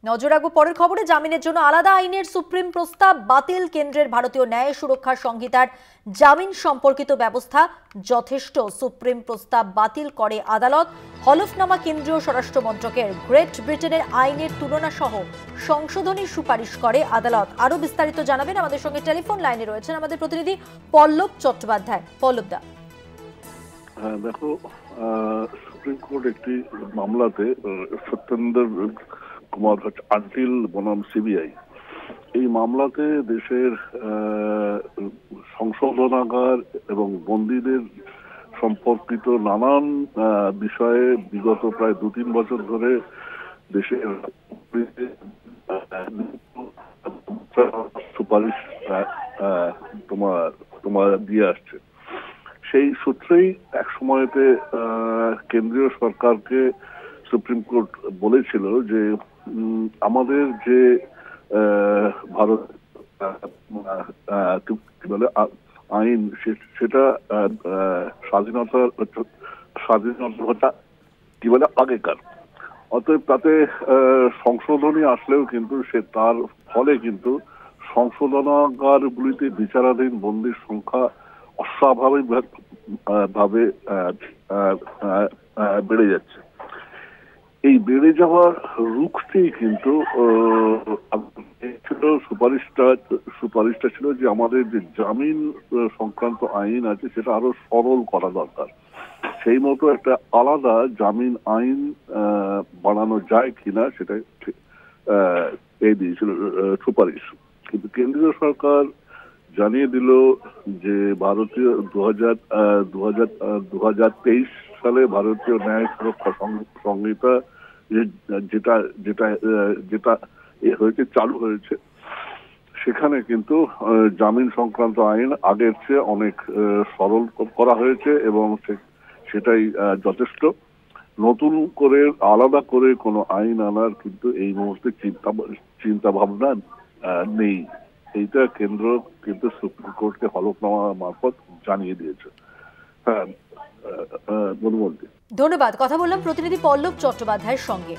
নজর রাখবো পরের খবরে। জামিনের জন্য আলাদা আইনের সুপ্রিম প্রস্তাব বাতিল। কেন্দ্রের ভারতীয় ন্যায় সুরক্ষা সংহিতার জামিন সম্পর্কিত ব্যবস্থা যথেষ্ট। সুপ্রিম প্রস্তাব বাতিল করে আদালত। হলফনামা কেন্দ্রীয় স্বরাষ্ট্র মন্ত্রকের। গ্রেট ব্রিটেনের আইনের তুলনা সহ সংশোধনীর সুপারিশ করে আদালত। আরো বিস্তারিত জানাবেন, আমাদের সঙ্গে টেলিফোন লাইনে রয়েছেন আমাদের প্রতিনিধি পল্লব চট্টোপাধ্যায়। পল্লব দা, দেখো, সুপ্রিম কোর্ট একটি মামলাতে সত্যেন্দ্র কুমার আনটিল বনাম সিবিআই, এই মামলাতে দেশের সংশোধনাগার এবং বন্দীদের সম্পর্কিত নানান বিষয়ে বিগত প্রায় 2-3 বছর ধরে দেশের সুপারিশ তোমার দিয়ে আসছে। সেই সূত্রেই এক সময়তে কেন্দ্রীয় সরকারকে সুপ্রিম কোর্ট বলেছিল যে আমাদের যে ভারত কি বলে আইন, সেটা স্বাধীনতা কি বলে আগেকার, অতএব তাতে সংশোধনী আসলেও কিন্তু তার ফলে কিন্তু সংশোধনাগারগুলিতে বিচারাধীন বন্দীর সংখ্যা অস্বাভাবিক ভাবে বেড়ে যাচ্ছে। এই বেড়ে যাওয়ার রুখতেই কিন্তু সুপারিশটা ছিল যে আমাদের যে জামিন সংক্রান্ত আইন আছে সেটা আরো সরল করা দরকার। সেই মতো একটা আলাদা জামিন আইন বানানো যায় কিনা সেটা এই দিয়েছিল সুপারিশ। কিন্তু কেন্দ্রীয় সরকার জানিয়ে দিল যে ভারতীয় 2023 সালে ভারতীয় ন্যায় সুরক্ষা সংহিতা যেটা যেটা যেটা হয়েছে, চালু হয়েছে, সেখানে কিন্তু জামিন সংক্রান্ত আইন আগের চেয়ে অনেক সরল করা হয়েছে এবং সেটাই যথেষ্ট। নতুন করে আলাদা করে কোনো আইন আনার কিন্তু এই মুহূর্তে চিন্তা ভাবনা নেই। এইটা কেন্দ্র কিন্তু সুপ্রিম কোর্টকে হলফনামা মারফত জানিয়ে দিয়েছে। ধন্যবাদ। কথা বললাম প্রতিনিধি পল্লব চট্টোপাধ্যায়ের সঙ্গে।